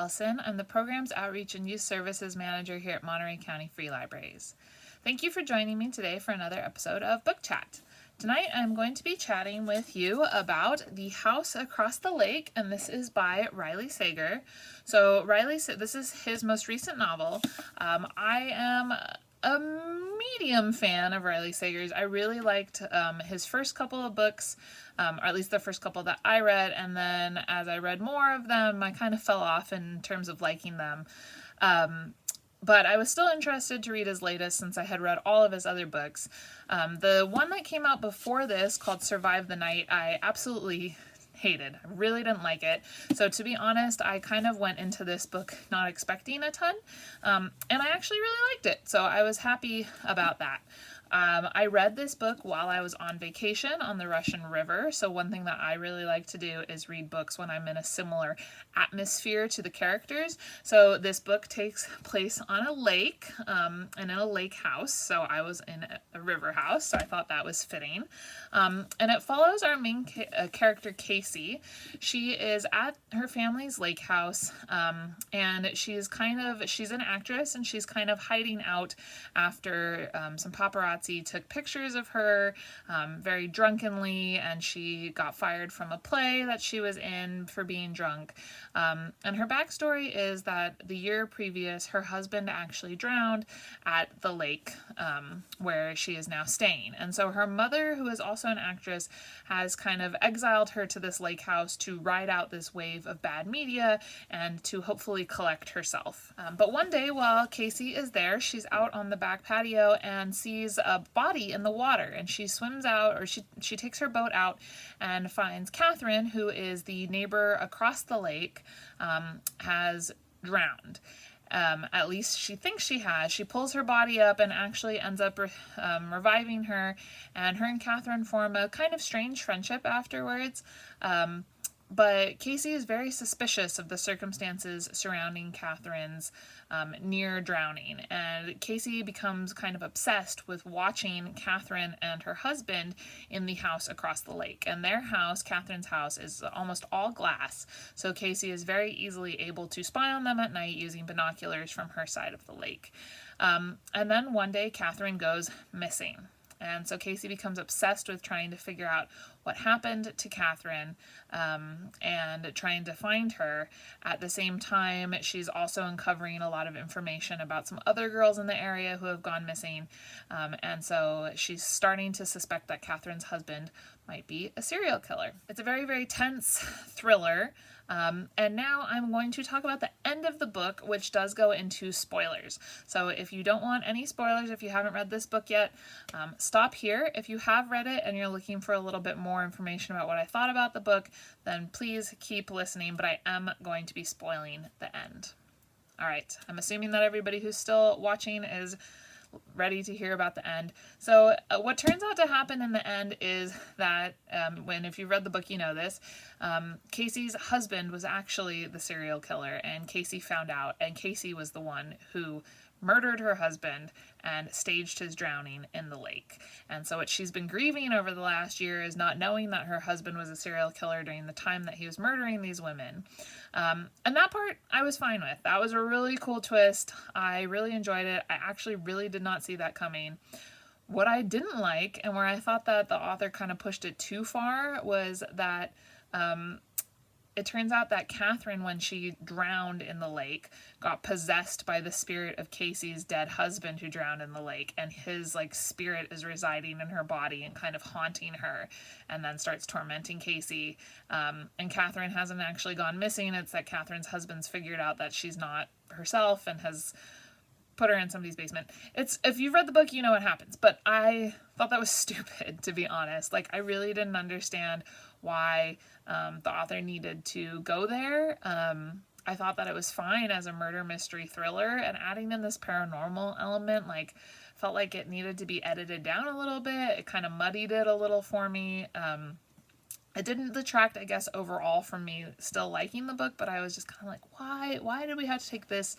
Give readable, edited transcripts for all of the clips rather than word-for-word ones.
Alison. I'm the Programs Outreach and Youth Services Manager here at Monterey County Free Libraries. Thank you for joining me today for another episode of Book Chat. Tonight I'm going to be chatting with you about The House Across the Lake, and this is by Riley Sager. So this is his most recent novel. I am a medium fan of Riley Sager's. I really liked his first couple of books, or at least the first couple that I read, and then as I read more of them, I kind of fell off in terms of liking them. But I was still interested to read his latest since I had read all of his other books. The one that came out before this, called Survive the Night, I absolutely hated. I really didn't like it. So to be honest, I kind of went into this book not expecting a ton, and I actually really liked it. So I was happy about that. I read this book while I was on vacation on the Russian River, so one thing that I really like to do is read books when I'm in a similar atmosphere to the characters. So this book takes place on a lake, and in a lake house, so I was in a river house, so I thought that was fitting. And it follows our main character, Casey. She is at her family's lake house, and she's an actress, and she's kind of hiding out after some paparazzi took pictures of her very drunkenly, and she got fired from a play that she was in for being drunk. And her backstory is that the year previous, her husband actually drowned at the lake where she is now staying. And so her mother, who is also an actress, has kind of exiled her to this lake house to ride out this wave of bad media and to hopefully collect herself. But one day while Casey is there, she's out on the back patio and sees a body in the water, and she swims out, or she takes her boat out and finds Catherine, who is the neighbor across the lake, has drowned. At least she thinks she has. She pulls her body up and actually ends up reviving her, and her and Catherine form a kind of strange friendship afterwards. But Casey is very suspicious of the circumstances surrounding Catherine's near drowning, and Casey becomes kind of obsessed with watching Catherine and her husband in the house across the lake. And their house, Catherine's house, is almost all glass, so Casey is very easily able to spy on them at night using binoculars from her side of the lake. And then one day Catherine goes missing. And so Casey becomes obsessed with trying to figure out what happened to Catherine and trying to find her. At the same time, she's also uncovering a lot of information about some other girls in the area who have gone missing. And so she's starting to suspect that Catherine's husband might be a serial killer. It's a very, very tense thriller. And now I'm going to talk about the end of the book, which does go into spoilers. So if you don't want any spoilers, if you haven't read this book yet, stop here. If you have read it and you're looking for a little bit more information about what I thought about the book, then please keep listening, but I am going to be spoiling the end. All right, I'm assuming that everybody who's still watching is ready to hear about the end. So what turns out to happen in the end is that if you've read the book, you know this, Casey's husband was actually the serial killer, and Casey found out, and Casey was the one who murdered her husband and staged his drowning in the lake. And so what she's been grieving over the last year is not knowing that her husband was a serial killer during the time that he was murdering these women. And that part I was fine with. That was a really cool twist. I really enjoyed it. I actually really did not see that coming. What I didn't like, and where I thought that the author kind of pushed it too far, was that it turns out that Catherine, when she drowned in the lake, got possessed by the spirit of Casey's dead husband who drowned in the lake, and his spirit is residing in her body and kind of haunting her, and then starts tormenting Casey. And Catherine hasn't actually gone missing. It's that Catherine's husband's figured out that she's not herself and has put her in somebody's basement. If you've read the book, you know what happens, but I thought that was stupid, to be honest. I really didn't understand why the author needed to go there. I thought that it was fine as a murder mystery thriller, and adding in this paranormal element felt like it needed to be edited down a little bit. It kind of muddied it a little for me. It didn't detract, I guess, overall from me still liking the book, but I was just kind of like, why did we have to take this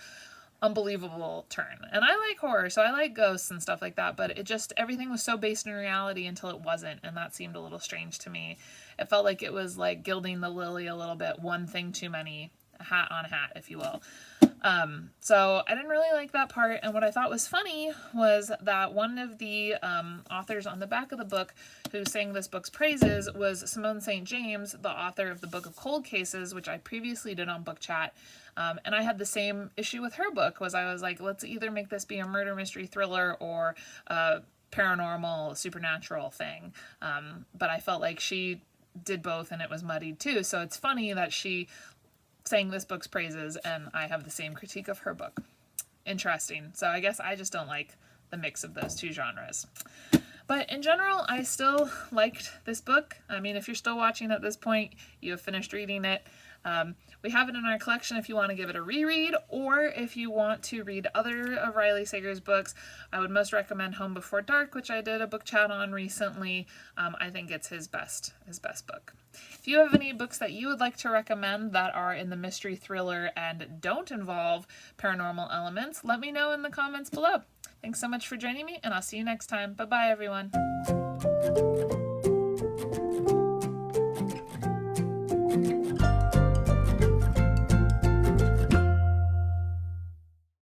unbelievable turn? And I like horror, so I like ghosts and stuff like that, but everything was so based in reality until it wasn't, and that seemed a little strange to me. It felt like it was gilding the lily a little bit, one thing too many. hat on hat, if you will. So I didn't really like that part, and what I thought was funny was that one of the authors on the back of the book who sang this book's praises was Simone St. James, the author of the Book of Cold Cases, which I previously did on Book Chat. And I had the same issue with her book, was I was like, let's either make this be a murder mystery thriller or a paranormal, supernatural thing. But I felt like she did both and it was muddied too. So it's funny that she sang this book's praises and I have the same critique of her book. Interesting. So I guess I just don't like the mix of those two genres. But in general, I still liked this book. I mean, if you're still watching at this point, you have finished reading it. We have it in our collection if you want to give it a reread, or if you want to read other of Riley Sager's books. I would most recommend Home Before Dark, which I did a book chat on recently. I think it's his best book. If you have any books that you would like to recommend that are in the mystery thriller and don't involve paranormal elements, let me know in the comments below. Thanks so much for joining me, and I'll see you next time. Bye-bye, everyone.